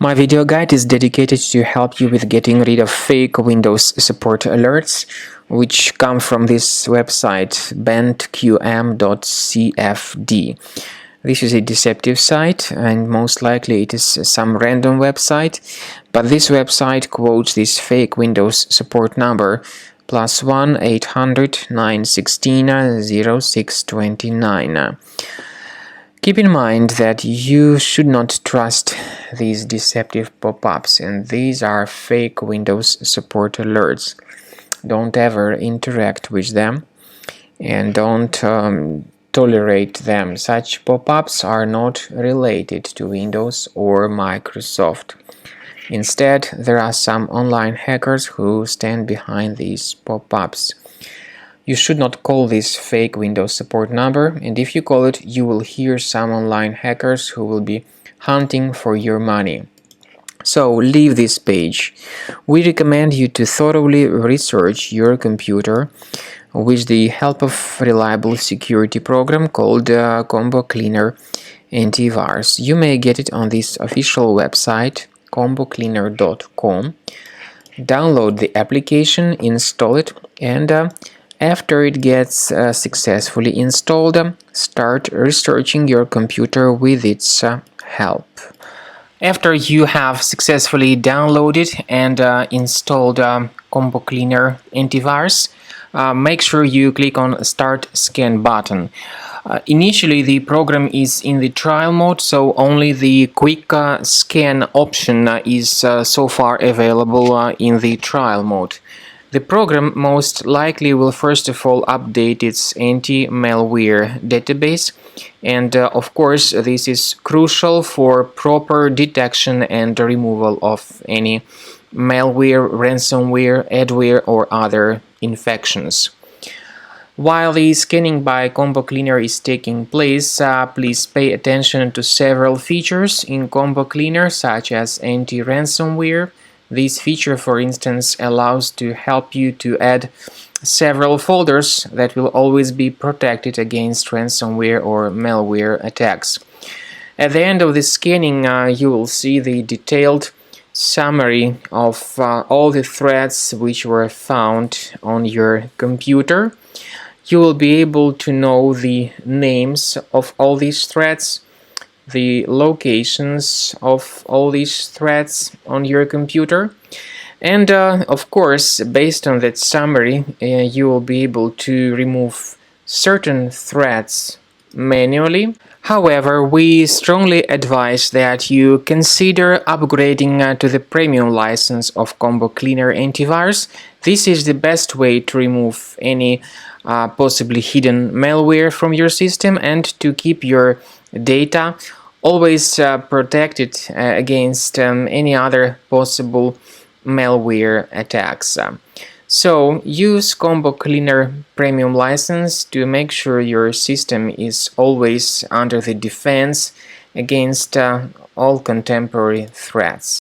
My video guide is dedicated to help you with getting rid of fake Windows support alerts, which come from this website bentqm.cfd. This is a deceptive site, and most likely it is some random website, but this website quotes this fake Windows support number +1 800 916 0629. Keep in mind that you should not trust these deceptive pop-ups, and these are fake Windows support alerts. Don't ever interact with them, and don't tolerate them. Such pop-ups are not related to Windows or Microsoft. Instead, there are some online hackers who stand behind these pop-ups. You should not call this fake Windows support number, and if you call it, you will hear some online hackers who will be hunting for your money. So leave this page. We recommend you to thoroughly research your computer with the help of reliable security program called Combo Cleaner Antivirus. You may get it on this official website, combocleaner.com. Download the application, install it, and after it gets successfully installed, start researching your computer with its help. After you have successfully downloaded and installed Combo Cleaner Antivirus, make sure you click on Start Scan button. Initially, the program is in the trial mode, so only the quick scan option is so far available in the trial mode. The program most likely will first of all update its anti-malware database, and of course this is crucial for proper detection and removal of any malware, ransomware, adware or other infections. While the scanning by Combo Cleaner is taking place, please pay attention to several features in Combo Cleaner, such as anti-ransomware. This feature, for instance, allows to help you to add several folders that will always be protected against ransomware or malware attacks. At the end of the scanning, you will see the detailed summary of all the threats which were found on your computer. You will be able to know the names of all these threats, the locations of all these threats on your computer, and of course, based on that summary, you will be able to remove certain threats manually. However, we strongly advise that you consider upgrading to the premium license of Combo Cleaner Antivirus. This is the best way to remove any possibly hidden malware from your system and to keep your data always protected against any other possible malware attacks. So use Combo Cleaner Premium license to make sure your system is always under the defense against all contemporary threats.